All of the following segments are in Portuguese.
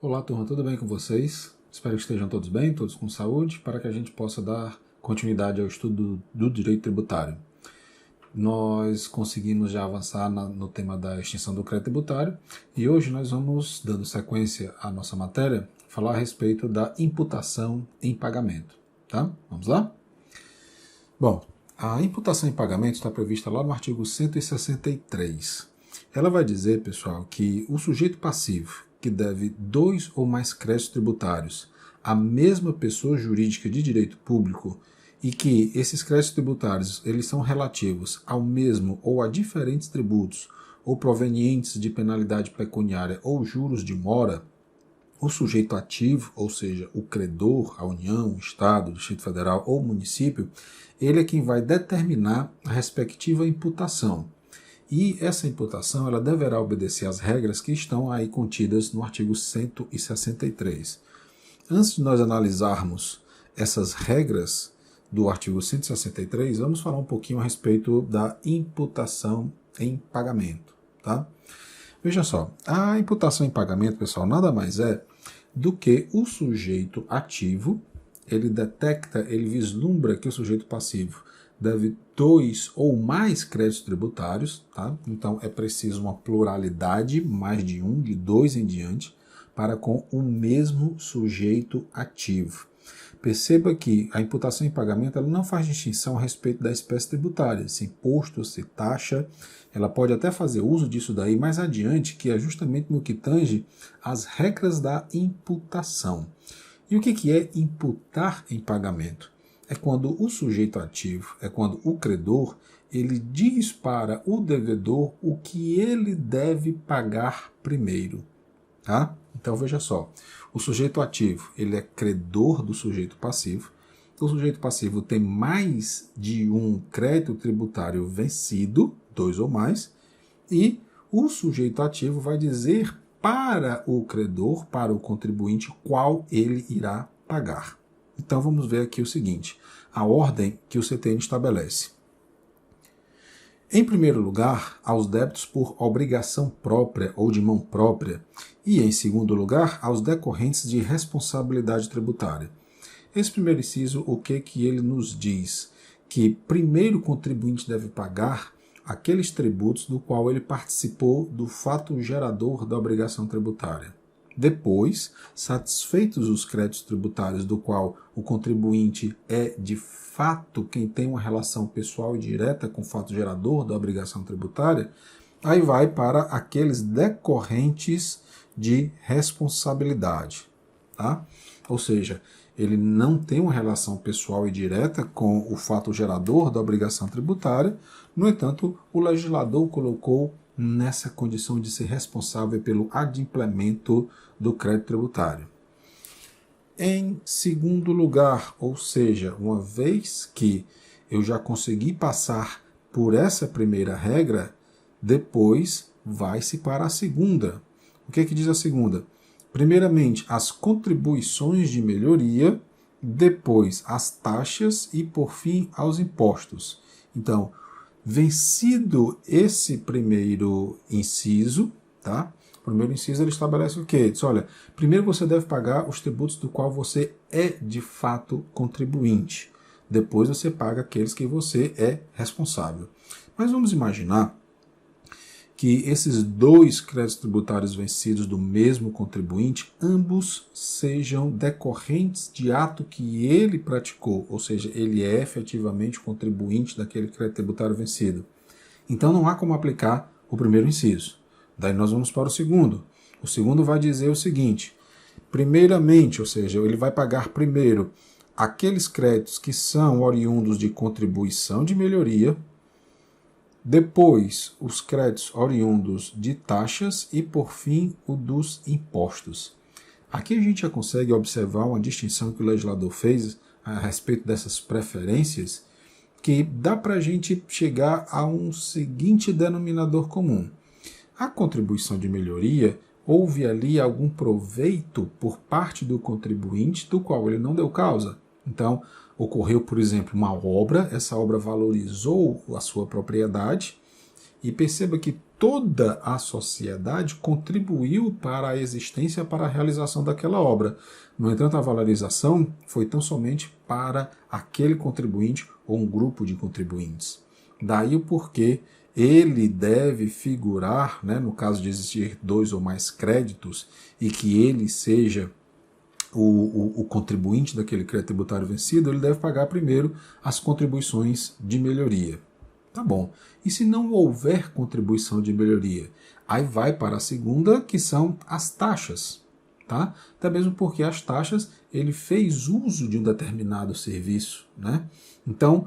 Olá, turma, tudo bem com vocês? Espero que estejam todos bem, todos com saúde, para que a gente possa dar continuidade ao estudo do direito tributário. Nós conseguimos já avançar no tema da extinção do crédito tributário e hoje nós vamos, dando sequência à nossa matéria, falar a respeito da imputação em pagamento. Tá? Vamos lá? Bom, a imputação em pagamento está prevista lá no artigo 163. Ela vai dizer, pessoal, que o sujeito passivo que deve 2 ou mais créditos tributários à mesma pessoa jurídica de direito público e que esses créditos tributários eles são relativos ao mesmo ou a diferentes tributos ou provenientes de penalidade pecuniária ou juros de mora, o sujeito ativo, ou seja, o credor, a União, o Estado, o Distrito Federal ou o município, ele é quem vai determinar a respectiva imputação. E essa imputação ela deverá obedecer às regras que estão aí contidas no artigo 163. Antes de nós analisarmos essas regras do artigo 163, vamos falar um pouquinho a respeito da imputação em pagamento. Tá? Veja só, a imputação em pagamento, pessoal, nada mais é do que o sujeito ativo, ele detecta, ele vislumbra que o sujeito passivo deve 2 ou mais créditos tributários, tá? Então é preciso uma pluralidade, mais de um, de 2 em diante, para com o mesmo sujeito ativo. Perceba que a imputação em pagamento ela não faz distinção a respeito da espécie tributária, se imposto, se taxa, ela pode até fazer uso disso daí mais adiante, que é justamente no que tange as regras da imputação. E o que é imputar em pagamento? É quando o sujeito ativo, é quando o credor, ele diz para o devedor o que ele deve pagar primeiro. Tá? Então veja só, o sujeito ativo ele é credor do sujeito passivo, o sujeito passivo tem mais de um crédito tributário vencido, 2 ou mais, e o sujeito ativo vai dizer para o credor, para o contribuinte, qual ele irá pagar. Então vamos ver aqui o seguinte, a ordem que o CTN estabelece. Em primeiro lugar, aos débitos por obrigação própria ou de mão própria, e em segundo lugar, aos decorrentes de responsabilidade tributária. Esse primeiro inciso, o que ele nos diz? Que primeiro o contribuinte deve pagar aqueles tributos do qual ele participou do fato gerador da obrigação tributária. Depois, satisfeitos os créditos tributários do qual o contribuinte é de fato quem tem uma relação pessoal e direta com o fato gerador da obrigação tributária, aí vai para aqueles decorrentes de responsabilidade. Tá? Ou seja, ele não tem uma relação pessoal e direta com o fato gerador da obrigação tributária, no entanto, o legislador colocou nessa condição de ser responsável pelo adimplemento do crédito tributário. Em segundo lugar, ou seja, uma vez que eu já consegui passar por essa primeira regra, depois vai-se para a segunda. O que diz a segunda? Primeiramente, as contribuições de melhoria, depois as taxas e, por fim, aos impostos. Então, vencido esse primeiro inciso, tá? O primeiro inciso ele estabelece o quê? Ele diz, olha, primeiro você deve pagar os tributos do qual você é de fato contribuinte. Depois você paga aqueles que você é responsável. Mas vamos imaginar que esses 2 créditos tributários vencidos do mesmo contribuinte, ambos sejam decorrentes de ato que ele praticou, ou seja, ele é efetivamente o contribuinte daquele crédito tributário vencido. Então não há como aplicar o primeiro inciso. Daí nós vamos para o segundo. O segundo vai dizer o seguinte, primeiramente, ou seja, ele vai pagar primeiro aqueles créditos que são oriundos de contribuição de melhoria, depois, os créditos oriundos de taxas e, por fim, o dos impostos. Aqui a gente já consegue observar uma distinção que o legislador fez a respeito dessas preferências, que dá para a gente chegar a um seguinte denominador comum. A contribuição de melhoria, houve ali algum proveito por parte do contribuinte do qual ele não deu causa. Então, ocorreu, por exemplo, uma obra, essa obra valorizou a sua propriedade e perceba que toda a sociedade contribuiu para a existência, para a realização daquela obra. No entanto, a valorização foi tão somente para aquele contribuinte ou um grupo de contribuintes. Daí o porquê ele deve figurar, né, no caso de existir 2 ou mais créditos, e que ele seja o contribuinte daquele crédito tributário vencido, ele deve pagar primeiro as contribuições de melhoria. Tá bom. E se não houver contribuição de melhoria? Aí vai para a segunda, que são as taxas. Tá? Até mesmo porque as taxas, ele fez uso de um determinado serviço. Né? Então,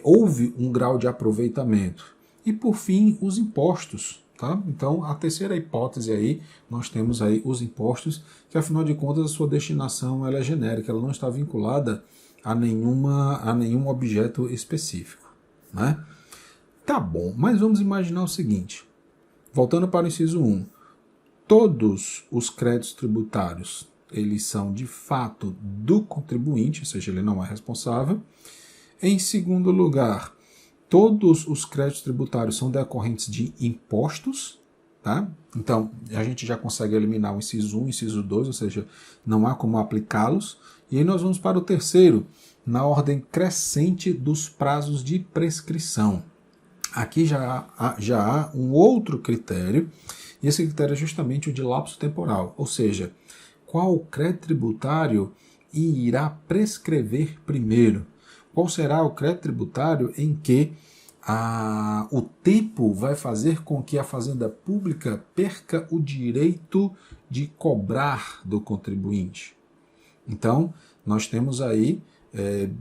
houve um grau de aproveitamento. E, por fim, os impostos. Tá? Então, a terceira hipótese aí, nós temos aí os impostos, que afinal de contas a sua destinação ela é genérica, ela não está vinculada a nenhum objeto específico. Né? Tá bom, mas vamos imaginar o seguinte, voltando para o inciso 1, todos os créditos tributários, eles são de fato do contribuinte, ou seja, ele não é responsável. Em segundo lugar, todos os créditos tributários são decorrentes de impostos, tá? Então, a gente já consegue eliminar o inciso 1 e o inciso 2, ou seja, não há como aplicá-los. E aí nós vamos para o terceiro, na ordem crescente dos prazos de prescrição. Aqui já há um outro critério, e esse critério é justamente o de lapso temporal, ou seja, qual crédito tributário irá prescrever primeiro? Qual será o crédito tributário em que o tempo vai fazer com que a Fazenda Pública perca o direito de cobrar do contribuinte? Então, nós temos aí,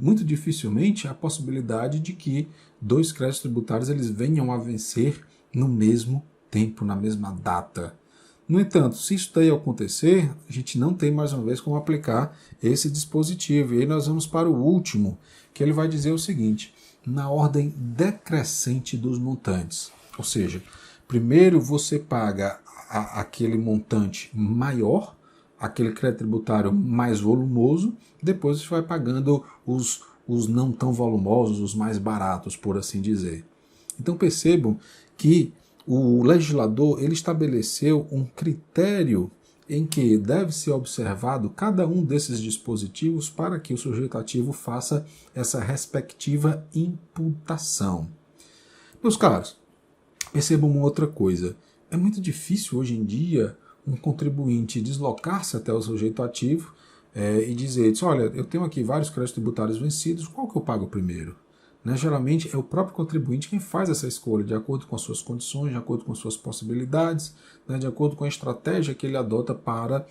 muito dificilmente, a possibilidade de que 2 créditos tributários eles venham a vencer no mesmo tempo, na mesma data. No entanto, se isso daí acontecer, a gente não tem mais uma vez como aplicar esse dispositivo. E aí nós vamos para o último, que ele vai dizer o seguinte, na ordem decrescente dos montantes. Ou seja, primeiro você paga aquele montante maior, aquele crédito tributário mais volumoso, depois você vai pagando os não tão volumosos, os mais baratos, por assim dizer. Então percebam que o legislador ele estabeleceu um critério em que deve ser observado cada um desses dispositivos para que o sujeito ativo faça essa respectiva imputação. Meus caros, percebam uma outra coisa. É muito difícil hoje em dia um contribuinte deslocar-se até o sujeito ativo e dizer, olha, eu tenho aqui vários créditos tributários vencidos, qual que eu pago primeiro? Né? Geralmente é o próprio contribuinte quem faz essa escolha, de acordo com as suas condições, de acordo com as suas possibilidades, né? De acordo com a estratégia que ele adota para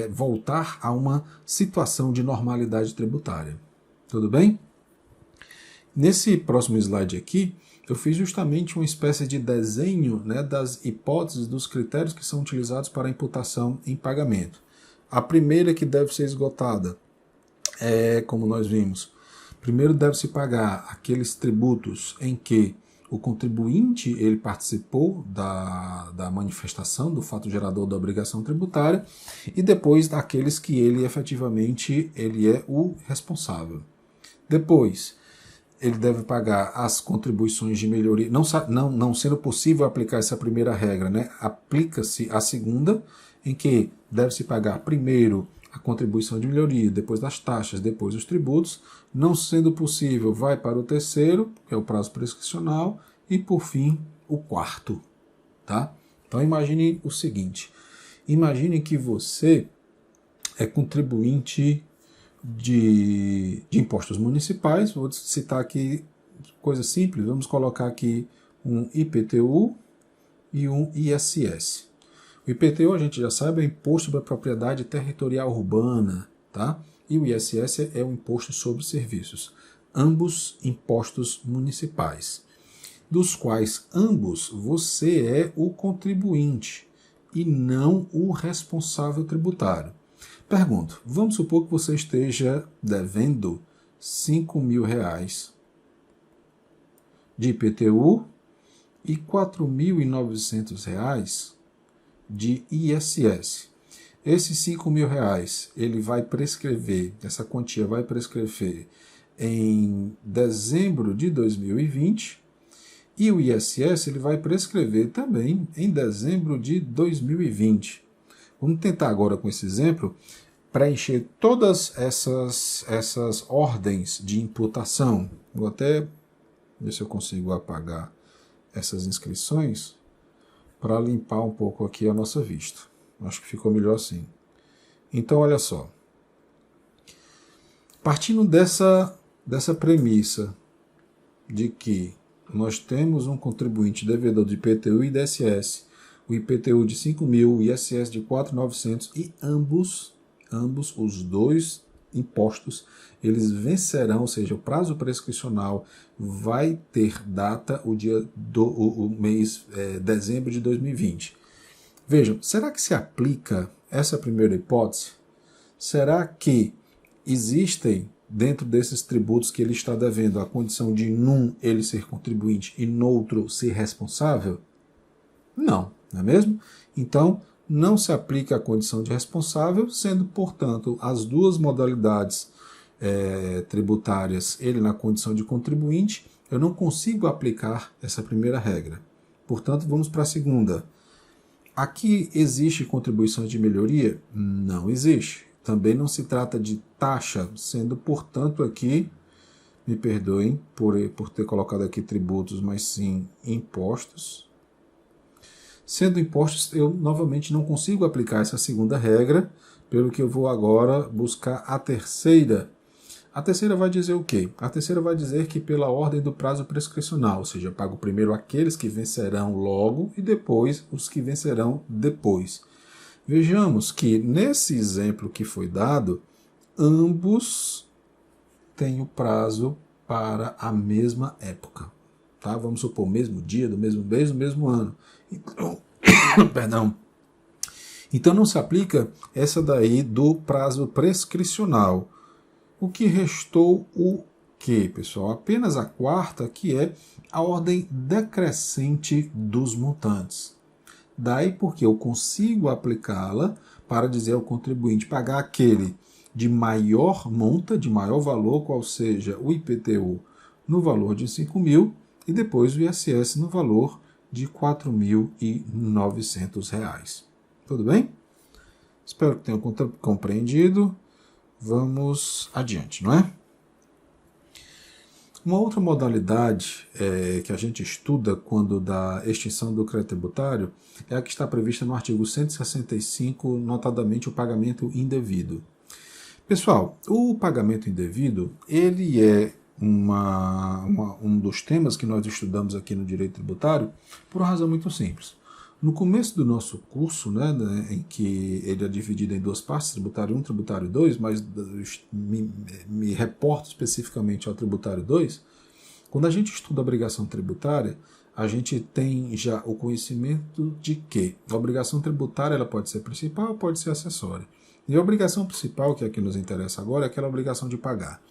voltar a uma situação de normalidade tributária. Tudo bem? Nesse próximo slide aqui, eu fiz justamente uma espécie de desenho, né, das hipóteses, dos critérios que são utilizados para a imputação em pagamento. A primeira que deve ser esgotada é, como nós vimos, primeiro deve-se pagar aqueles tributos em que o contribuinte ele participou da manifestação do fato gerador da obrigação tributária e depois daqueles que ele efetivamente ele é o responsável. Depois, ele deve pagar as contribuições de melhoria, não sendo possível aplicar essa primeira regra, né? Aplica-se a segunda, em que deve-se pagar primeiro a contribuição de melhoria, depois das taxas, depois os tributos. Não sendo possível, vai para o terceiro, que é o prazo prescricional, e por fim, o quarto. Tá? Então imagine o seguinte, imagine que você é contribuinte de impostos municipais, vou citar aqui coisa simples, vamos colocar aqui um IPTU e um ISS. O IPTU a gente já sabe é o Imposto sobre a Propriedade Territorial Urbana, tá? E o ISS é o Imposto sobre Serviços, ambos impostos municipais, dos quais ambos você é o contribuinte e não o responsável tributário. Pergunto, vamos supor que você esteja devendo R$5.000 de IPTU e R$4.900 de ISS. Esses R$5.000, ele vai prescrever, essa quantia vai prescrever em dezembro de 2020 E o ISS ele vai prescrever também em dezembro de 2020. Vamos tentar agora com esse exemplo preencher todas essas ordens de imputação. Vou até ver se eu consigo apagar essas inscrições para limpar um pouco aqui a nossa vista. Acho que ficou melhor assim. Então, olha só. Partindo dessa premissa de que nós temos um contribuinte devedor de IPTU e INSS, o IPTU de 5.000, o ISS de 4.900 e ambos os dois impostos, eles vencerão, ou seja, o prazo prescricional vai ter data o mês dezembro de 2020. Vejam, será que se aplica essa primeira hipótese? Será que existem dentro desses tributos que ele está devendo a condição de num ele ser contribuinte e no outro ser responsável? Não é mesmo? Então, não se aplica a condição de responsável, sendo, portanto, as duas modalidades tributárias, ele na condição de contribuinte, eu não consigo aplicar essa primeira regra. Portanto, vamos para a segunda. Aqui existe contribuições de melhoria? Não existe. Também não se trata de taxa, sendo, portanto, aqui, me perdoem por ter colocado aqui tributos, mas sim impostos. Sendo impostos, eu novamente não consigo aplicar essa segunda regra, pelo que eu vou agora buscar a terceira. A terceira vai dizer o quê? A terceira vai dizer que pela ordem do prazo prescricional, ou seja, eu pago primeiro aqueles que vencerão logo e depois os que vencerão depois. Vejamos que nesse exemplo que foi dado, ambos têm o prazo para a mesma época. Tá? Vamos supor, o mesmo dia, do mesmo mês, do mesmo ano. Então, perdão. Então não se aplica essa daí do prazo prescricional. O que restou o quê, pessoal? Apenas a quarta, que é a ordem decrescente dos montantes. Daí porque eu consigo aplicá-la para dizer ao contribuinte pagar aquele de maior monta, de maior valor, qual seja o IPTU no valor de 5.000 e depois o ISS no valor de R$ 4.900. Tudo bem? Espero que tenham compreendido. Vamos adiante, não é? Uma outra modalidade que a gente estuda quando da extinção do crédito tributário é a que está prevista no artigo 165, notadamente o pagamento indevido. Pessoal, o pagamento indevido, ele é um dos temas que nós estudamos aqui no direito tributário por uma razão muito simples. No começo do nosso curso, em que ele é dividido em duas partes, tributário 1 e tributário 2, mas me reporto especificamente ao tributário 2, quando a gente estuda a obrigação tributária, a gente tem já o conhecimento de que a obrigação tributária ela pode ser principal ou pode ser acessória. E a obrigação principal, que é a que nos interessa agora, é aquela obrigação de pagar.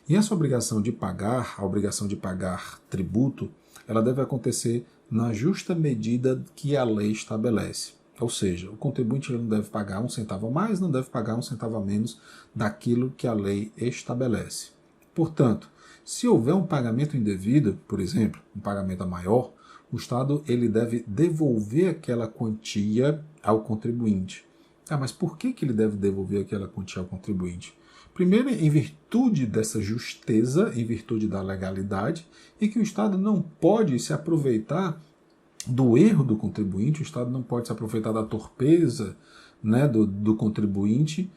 E essa obrigação de pagar, a obrigação de pagar tributo, ela deve acontecer na justa medida que a lei estabelece. Ou seja, o contribuinte ele não deve pagar um centavo a mais, não deve pagar um centavo a menos daquilo que a lei estabelece. Portanto, se houver um pagamento indevido, por exemplo, um pagamento a maior, o Estado ele deve devolver aquela quantia ao contribuinte. Mas por que ele deve devolver aquela quantia ao contribuinte? Primeiro, em virtude dessa justeza, em virtude da legalidade, e que o Estado não pode se aproveitar do erro do contribuinte, o Estado não pode se aproveitar da torpeza do contribuinte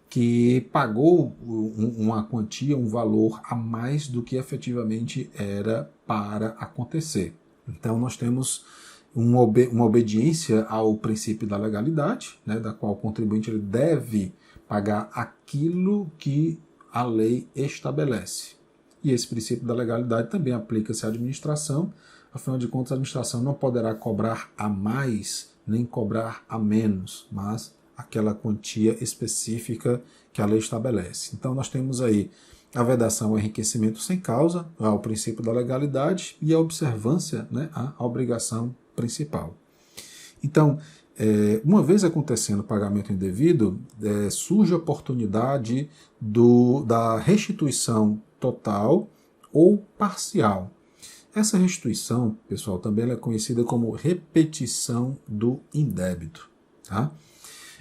que pagou uma quantia, um valor a mais do que efetivamente era para acontecer. Então, nós temos uma obediência ao princípio da legalidade, da qual o contribuinte ele deve pagar aquilo que a lei estabelece. E esse princípio da legalidade também aplica-se à administração. Afinal de contas, a administração não poderá cobrar a mais nem cobrar a menos, mas aquela quantia específica que a lei estabelece. Então, nós temos aí a vedação ao enriquecimento sem causa, ao princípio da legalidade e a observância, à obrigação principal. Então, uma vez acontecendo o pagamento indevido, surge a oportunidade da restituição total ou parcial. Essa restituição, pessoal, também ela é conhecida como repetição do indébito. Tá?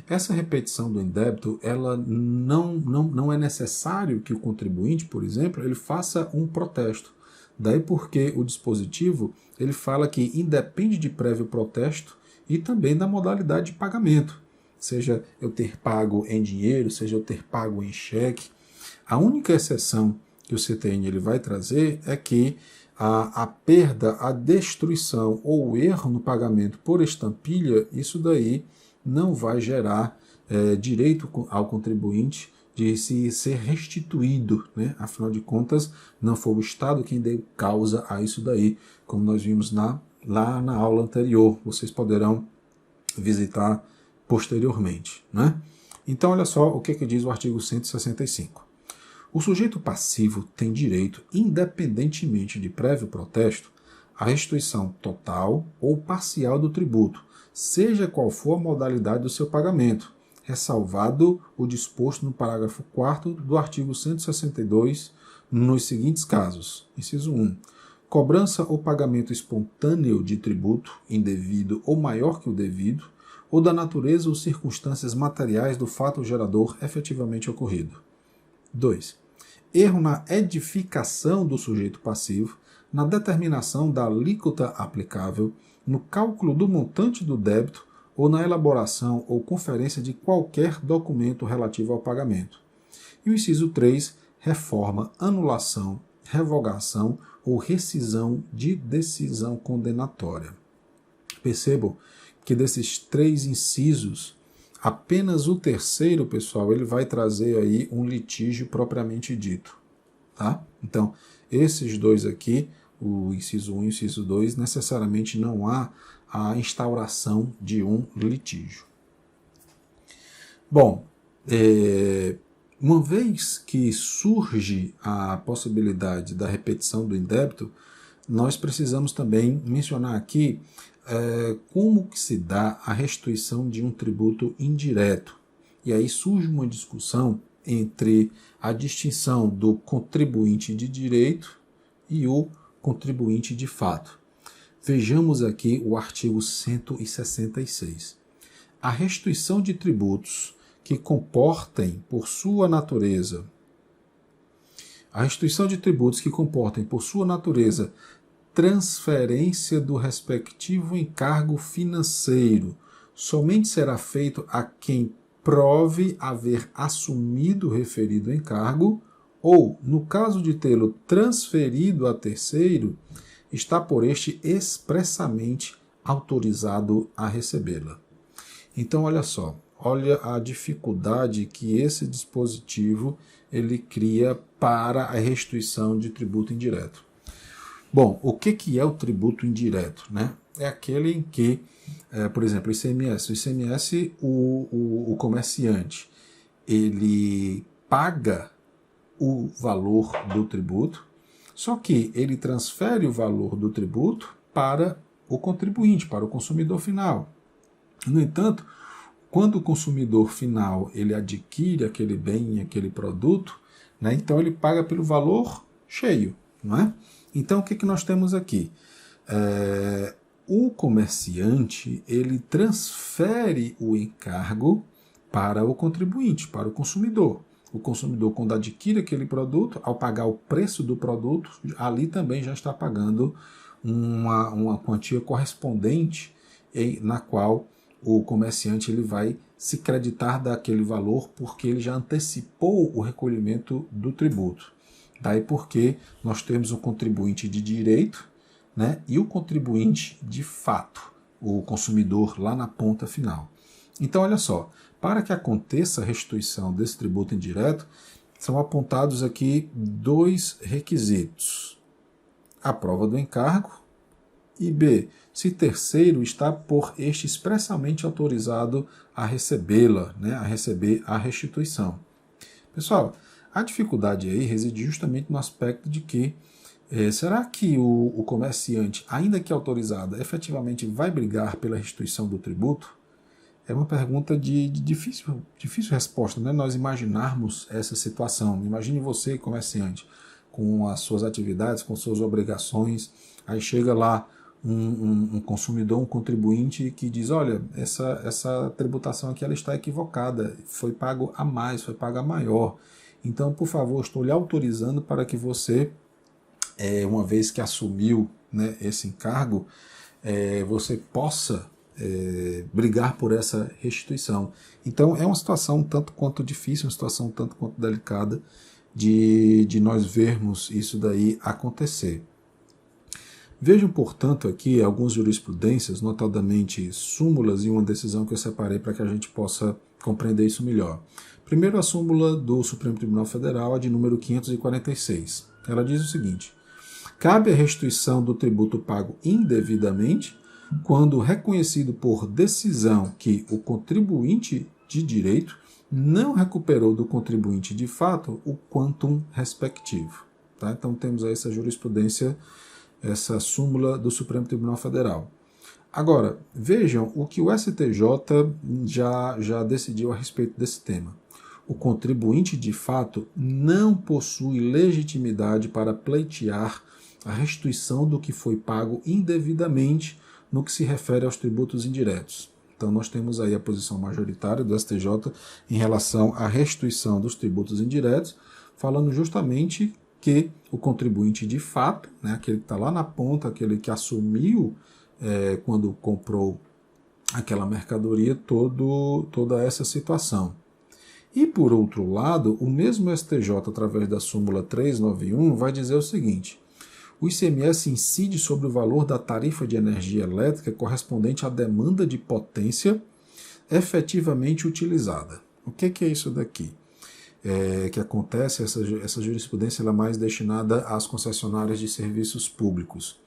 Essa repetição do indébito, ela não é necessário que o contribuinte, por exemplo, ele faça um protesto. Daí porque o dispositivo ele fala que independe de prévio protesto e também da modalidade de pagamento. Seja eu ter pago em dinheiro, seja eu ter pago em cheque. A única exceção que o CTN ele vai trazer é que a perda, a destruição ou o erro no pagamento por estampilha, isso daí não vai gerar direito ao contribuinte de se ser restituído, né? Afinal de contas, não foi o Estado quem deu causa a isso daí, como nós vimos lá na aula anterior. Vocês poderão visitar posteriormente, né? Então, olha só o que diz o artigo 165. O sujeito passivo tem direito, independentemente de prévio protesto, à restituição total ou parcial do tributo, seja qual for a modalidade do seu pagamento, ressalvado o disposto no parágrafo 4º do artigo 162, nos seguintes casos. Inciso 1. Cobrança ou pagamento espontâneo de tributo, indevido ou maior que o devido, ou da natureza ou circunstâncias materiais do fato gerador efetivamente ocorrido. 2. Erro na edificação do sujeito passivo, na determinação da alíquota aplicável, no cálculo do montante do débito ou na elaboração ou conferência de qualquer documento relativo ao pagamento. E o inciso 3, reforma, anulação, revogação ou rescisão de decisão condenatória. Percebam que desses 3 incisos, apenas o terceiro, pessoal, ele vai trazer aí um litígio propriamente dito. Tá? Então, esses 2 aqui, o inciso 1 e o inciso 2, necessariamente não há a instauração de um litígio. Bom, uma vez que surge a possibilidade da repetição do indébito, nós precisamos também mencionar aqui como que se dá a restituição de um tributo indireto. E aí surge uma discussão entre a distinção do contribuinte de direito e o contribuinte de fato. Vejamos aqui o artigo 166. A restituição de tributos que comportem por sua natureza transferência do respectivo encargo financeiro somente será feito a quem prove haver assumido o referido encargo ou, no caso de tê-lo transferido a terceiro, está por este expressamente autorizado a recebê-la. Então, olha só, olha a dificuldade que esse dispositivo ele cria para a restituição de tributo indireto. Bom, o que é o tributo indireto? Né? É aquele em que, por exemplo, o ICMS, o comerciante, ele paga o valor do tributo, só que ele transfere o valor do tributo para o contribuinte, para o consumidor final. No entanto, quando o consumidor final ele adquire aquele bem, aquele produto, né, então ele paga pelo valor cheio, não é? Então, o que nós temos aqui? O comerciante ele transfere o encargo para o contribuinte, para o consumidor. O consumidor, quando adquire aquele produto, ao pagar o preço do produto, ali também já está pagando uma quantia correspondente na qual o comerciante ele vai se creditar daquele valor porque ele já antecipou o recolhimento do tributo. Daí porque nós temos um contribuinte de direito, né, e o contribuinte de fato, o consumidor lá na ponta final. Então, olha só, para que aconteça a restituição desse tributo indireto, são apontados aqui 2 requisitos. A prova do encargo e B, se terceiro está por este expressamente autorizado a recebê-la, né, a receber a restituição. Pessoal, a dificuldade aí reside justamente no aspecto de que será que o comerciante, ainda que autorizado, efetivamente vai brigar pela restituição do tributo? É uma pergunta de difícil resposta, né? Nós imaginarmos essa situação. Imagine você, comerciante, com as suas atividades, com suas obrigações, Aí chega lá um consumidor, um contribuinte que diz, olha, essa tributação aqui ela está equivocada, foi pago a mais, foi pago a maior. Então, por favor, estou lhe autorizando para que você, uma vez que assumiu, né, esse encargo, você possa brigar por essa restituição. Então, é uma situação um tanto quanto difícil, uma situação um tanto quanto delicada de nós vermos isso daí acontecer. Vejam, portanto, aqui algumas jurisprudências, notadamente súmulas e uma decisão que eu separei para que a gente possa compreender isso melhor. Primeiro, a súmula do Supremo Tribunal Federal, a de número 546. Ela diz o seguinte: cabe a restituição do tributo pago indevidamente quando reconhecido por decisão que o contribuinte de direito não recuperou do contribuinte de fato o quantum respectivo. Tá? Então temos aí essa jurisprudência, essa súmula do Supremo Tribunal Federal. Agora, vejam o que o STJ já decidiu a respeito desse tema. O contribuinte de fato não possui legitimidade para pleitear a restituição do que foi pago indevidamente no que se refere aos tributos indiretos. Então nós temos aí a posição majoritária do STJ em relação à restituição dos tributos indiretos, falando justamente que o contribuinte de fato, né, aquele que está lá na ponta, aquele que assumiu quando comprou aquela mercadoria, toda essa situação. E por outro lado, o mesmo STJ, através da súmula 391, vai dizer o seguinte: o ICMS incide sobre o valor da tarifa de energia elétrica correspondente à demanda de potência efetivamente utilizada. O que é isso daqui? Que acontece, essa jurisprudência ela é mais destinada às concessionárias de serviços públicos.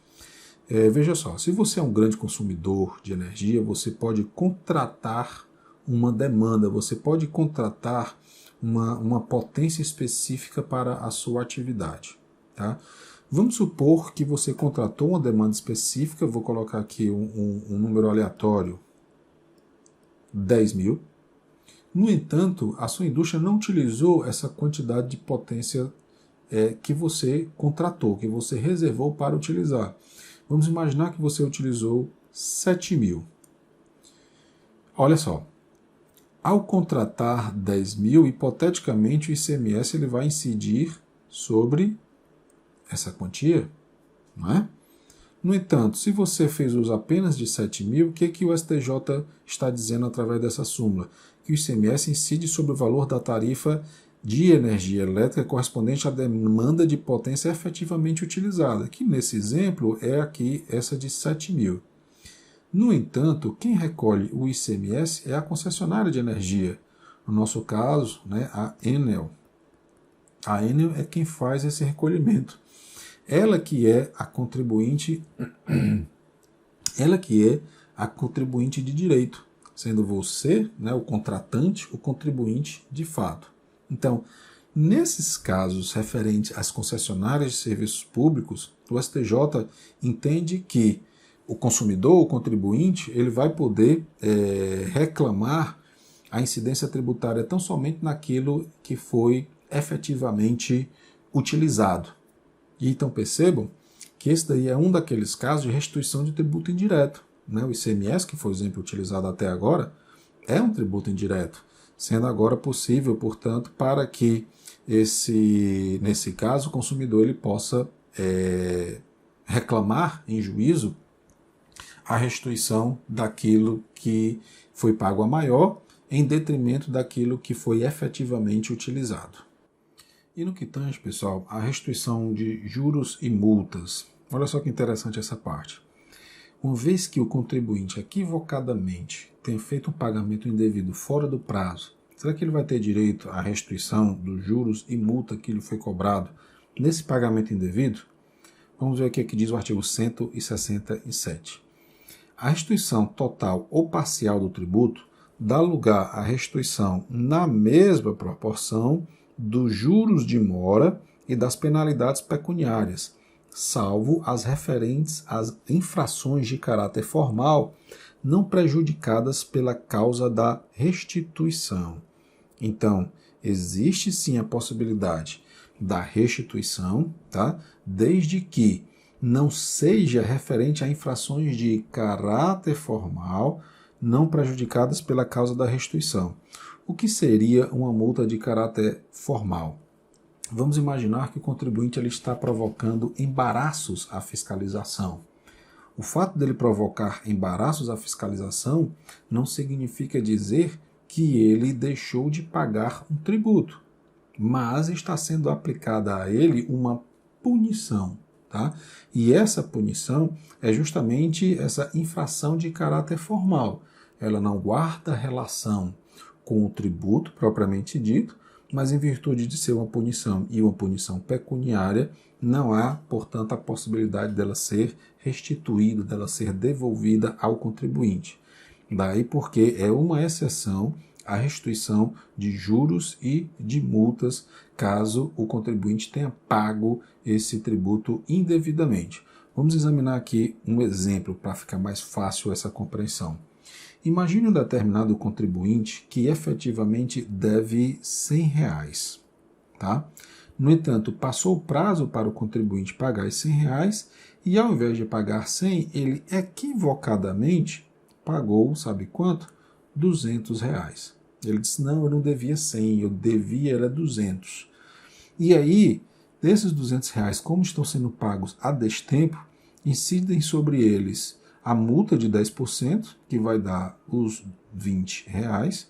Veja só, se você é um grande consumidor de energia, você pode contratar uma demanda, você pode contratar uma potência específica para a sua atividade. Tá? Vamos supor que você contratou uma demanda específica, vou colocar aqui um número aleatório, 10.000. No entanto, a sua indústria não utilizou essa quantidade de potência que você contratou, que você reservou para utilizar. Vamos imaginar que você utilizou 7.000. Olha só, ao contratar 10.000, hipoteticamente o ICMS ele vai incidir sobre essa quantia, não é? No entanto, se você fez uso apenas de 7.000, o que o STJ está dizendo através dessa súmula? Que o ICMS incide sobre o valor da tarifa de energia elétrica correspondente à demanda de potência efetivamente utilizada, que nesse exemplo é aqui essa de 7.000. No entanto, quem recolhe o ICMS é a concessionária de energia, no nosso caso, né, a Enel. A Enel é quem faz esse recolhimento. Ela que é a contribuinte, de direito, sendo você, né, o contratante, o contribuinte de fato. Então, nesses casos referentes às concessionárias de serviços públicos, o STJ entende que o consumidor, o contribuinte, ele vai poder reclamar a incidência tributária tão somente naquilo que foi efetivamente utilizado. E então percebam que esse daí é um daqueles casos de restituição de tributo indireto. Né? O ICMS, que foi o exemplo utilizado até agora, é um tributo indireto, sendo agora possível, portanto, para que nesse caso o consumidor ele possa reclamar em juízo a restituição daquilo que foi pago a maior em detrimento daquilo que foi efetivamente utilizado. E no que tange, pessoal, a restituição de juros e multas. Olha só que interessante essa parte. Uma vez que o contribuinte equivocadamente tenha feito um pagamento indevido fora do prazo, será que ele vai ter direito à restituição dos juros e multa que lhe foi cobrado nesse pagamento indevido? Vamos ver o que diz o artigo 167. A restituição total ou parcial do tributo dá lugar à restituição na mesma proporção dos juros de mora e das penalidades pecuniárias, salvo as referentes às infrações de caráter formal não prejudicadas pela causa da restituição. Então, existe sim a possibilidade da restituição, tá? Desde que não seja referente a infrações de caráter formal não prejudicadas pela causa da restituição. O que seria uma multa de caráter formal? Vamos imaginar que o contribuinte ele está provocando embaraços à fiscalização. O fato dele provocar embaraços à fiscalização não significa dizer que ele deixou de pagar um tributo, mas está sendo aplicada a ele uma punição. Tá? E essa punição é justamente essa infração de caráter formal. Ela não guarda relação com o tributo propriamente dito, mas em virtude de ser uma punição e uma punição pecuniária, não há, portanto, a possibilidade dela ser restituída, dela ser devolvida ao contribuinte. Daí porque é uma exceção a restituição de juros e de multas, caso o contribuinte tenha pago esse tributo indevidamente. Vamos examinar aqui um exemplo para ficar mais fácil essa compreensão. Imagine um determinado contribuinte que efetivamente deve R$100, tá? No entanto, passou o prazo para o contribuinte pagar esses R$100 e ao invés de pagar 100, ele equivocadamente pagou, sabe quanto? R$200. Ele disse, não, eu não devia 100, eu devia era 200. E aí, desses R$200, como estão sendo pagos a destempo, incidem sobre eles a multa de 10%, que vai dar os R$20,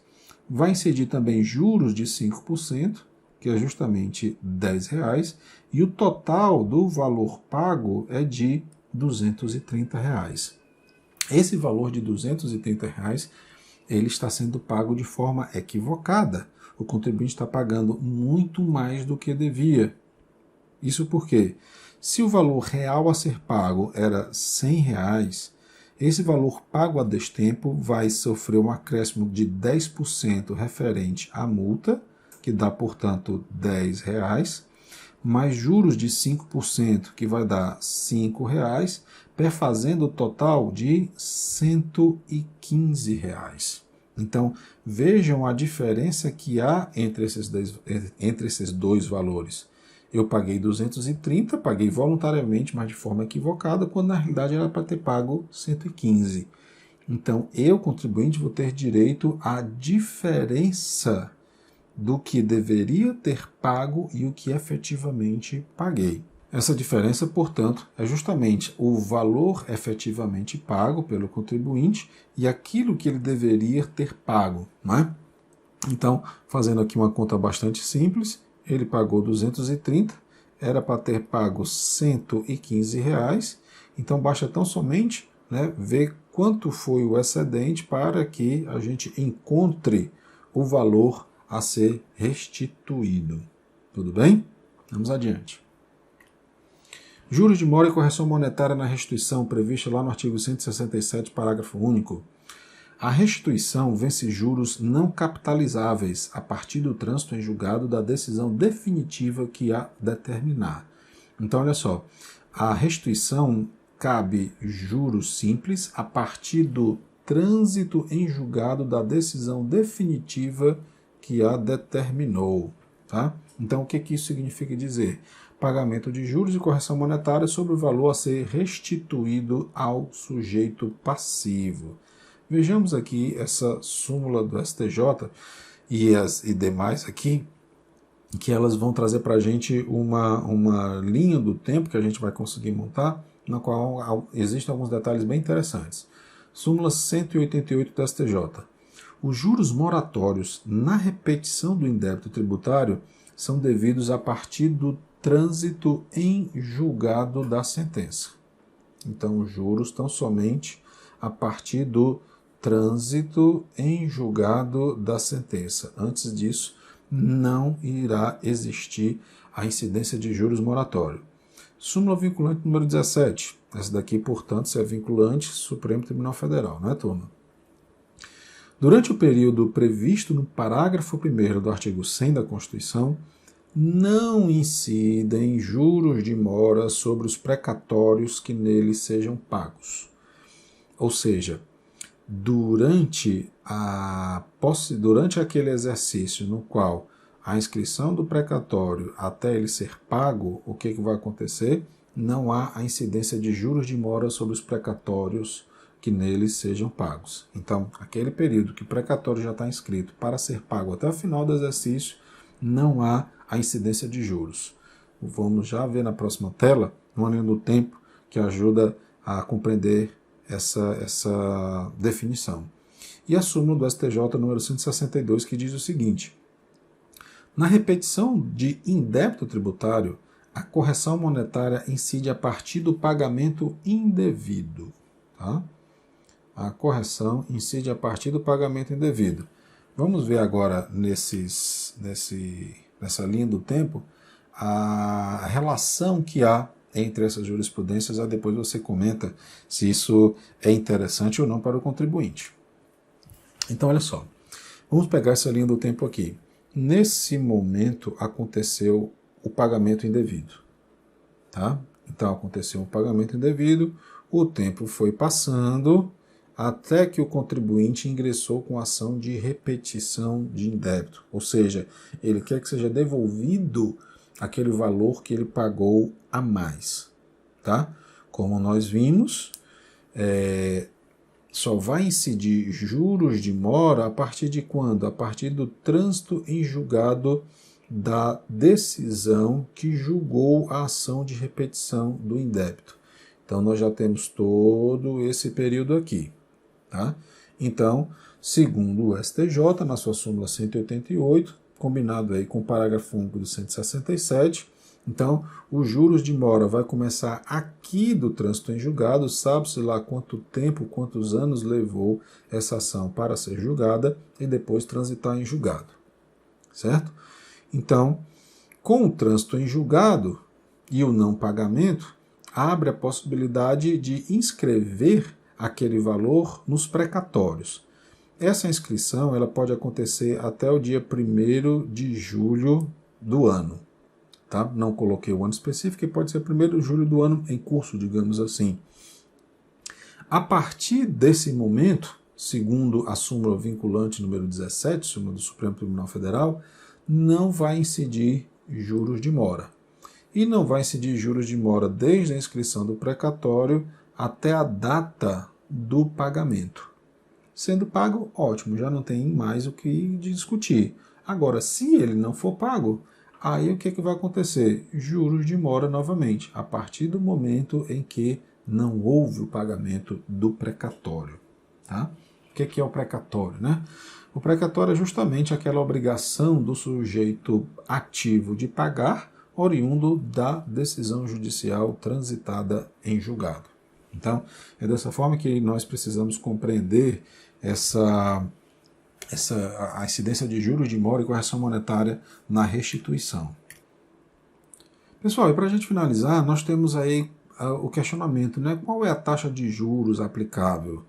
vai incidir também juros de 5%, que é justamente R$10, e o total do valor pago é de R$230. Esse valor de R$230, ele está sendo pago de forma equivocada. O contribuinte está pagando muito mais do que devia. Isso porque, se o valor real a ser pago era R$100, esse valor pago a destempo vai sofrer um acréscimo de 10% referente à multa, que dá, portanto, R$10, mais juros de 5%, que vai dar R$5, perfazendo o total de R$115. Então, vejam a diferença que há entre esses dois valores. Eu paguei 230, paguei voluntariamente, mas de forma equivocada, quando na realidade era para ter pago 115. Então, eu, contribuinte, vou ter direito à diferença do que deveria ter pago e o que efetivamente paguei. Essa diferença, portanto, é justamente o valor efetivamente pago pelo contribuinte e aquilo que ele deveria ter pago, não é? Então, fazendo aqui uma conta bastante simples, ele pagou 230, era para ter pago R$115, então basta tão somente, né, ver quanto foi o excedente para que a gente encontre o valor a ser restituído. Tudo bem? Vamos adiante. Juros de mora e correção monetária na restituição, prevista lá no artigo 167, parágrafo único. A restituição vence juros não capitalizáveis a partir do trânsito em julgado da decisão definitiva que a determinar. Então, olha só, a restituição cabe juros simples a partir do trânsito em julgado da decisão definitiva que a determinou. Tá? Então, o que isso significa dizer? Pagamento de juros e correção monetária sobre o valor a ser restituído ao sujeito passivo. Vejamos aqui essa súmula do STJ e demais aqui, que elas vão trazer para a gente uma linha do tempo que a gente vai conseguir montar, na qual existem alguns detalhes bem interessantes. Súmula 188 do STJ. Os juros moratórios na repetição do indébito tributário são devidos a partir do trânsito em julgado da sentença. Então, os juros estão somente a partir do trânsito em julgado da sentença. Antes disso, não irá existir a incidência de juros moratório. Súmula vinculante número 17. Essa daqui, portanto, se é vinculante, Supremo Tribunal Federal, não é, turma? Durante o período previsto no parágrafo 1º do artigo 100 da Constituição, não incidem juros de mora sobre os precatórios que neles sejam pagos. Ou seja, durante aquele exercício no qual a inscrição do precatório até ele ser pago, o que vai acontecer? não há a incidência de juros de mora sobre os precatórios que neles sejam pagos. Então, aquele período que o precatório já está inscrito para ser pago até o final do exercício, não há a incidência de juros. Vamos já ver na próxima tela uma linha do tempo que ajuda a compreender essa definição. E a súmula do STJ número 162, que diz o seguinte: na repetição de indébito tributário, a correção monetária incide a partir do pagamento indevido. Tá? A correção incide a partir do pagamento indevido. Vamos ver agora nessa linha do tempo a relação que há entre essas jurisprudências, aí depois você comenta se isso é interessante ou não para o contribuinte. Então, olha só, vamos pegar essa linha do tempo aqui. Nesse momento aconteceu o pagamento indevido. Tá? Então, aconteceu um pagamento indevido, o tempo foi passando, até que o contribuinte ingressou com ação de repetição de indébito. Ou seja, ele quer que seja devolvido aquele valor que ele pagou a mais. Tá? Como nós vimos, só vai incidir juros de mora a partir de quando? A partir do trânsito em julgado da decisão que julgou a ação de repetição do indébito. Então, nós já temos todo esse período aqui. Tá? Então, segundo o STJ, na sua súmula 188, combinado aí com o parágrafo único do 167, então, os juros de mora vai começar aqui do trânsito em julgado, sabe-se lá quanto tempo, quantos anos levou essa ação para ser julgada e depois transitar em julgado. Certo? Então, com o trânsito em julgado e o não pagamento, abre a possibilidade de inscrever aquele valor nos precatórios. Essa inscrição ela pode acontecer até o dia 1º de julho do ano. Tá? Não coloquei o ano específico, e pode ser 1º de julho do ano em curso, digamos assim. A partir desse momento, segundo a súmula vinculante número 17, súmula do Supremo Tribunal Federal, não vai incidir juros de mora. E não vai incidir juros de mora desde a inscrição do precatório até a data do pagamento. Sendo pago, ótimo, já não tem mais o que discutir. Agora, se ele não for pago, aí o que vai acontecer? Juros de mora novamente, a partir do momento em que não houve o pagamento do precatório. Tá? O que é o precatório? Né? O precatório é justamente aquela obrigação do sujeito ativo de pagar, oriundo da decisão judicial transitada em julgado. Então, é dessa forma que nós precisamos compreender a incidência de juros de mora e correção monetária na restituição. Pessoal, e para a gente finalizar, nós temos aí o questionamento, né? Qual é a taxa de juros aplicável?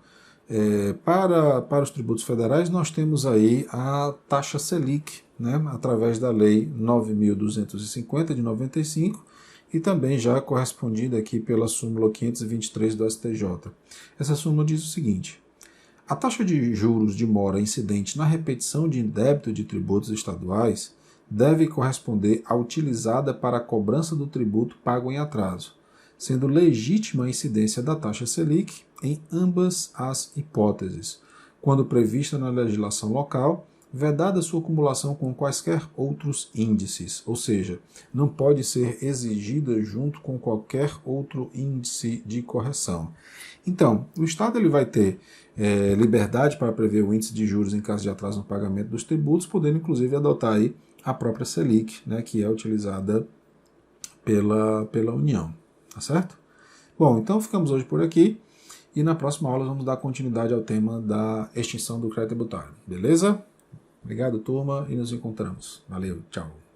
Para os tributos federais, nós temos aí a taxa Selic, né? Através da Lei 9.250 de 95, e também já correspondida aqui pela súmula 523 do STJ. Essa súmula diz o seguinte: a taxa de juros de mora incidente na repetição de indébito de tributos estaduais deve corresponder à utilizada para a cobrança do tributo pago em atraso, sendo legítima a incidência da taxa Selic em ambas as hipóteses, quando prevista na legislação local, vedada sua acumulação com quaisquer outros índices, ou seja, não pode ser exigida junto com qualquer outro índice de correção. Então, o Estado ele vai ter liberdade para prever o índice de juros em caso de atraso no pagamento dos tributos, podendo inclusive adotar aí a própria Selic, né, que é utilizada pela União. Tá certo? Bom, então ficamos hoje por aqui e na próxima aula vamos dar continuidade ao tema da extinção do crédito tributário. Beleza? Obrigado, turma, e nos encontramos. Valeu, tchau.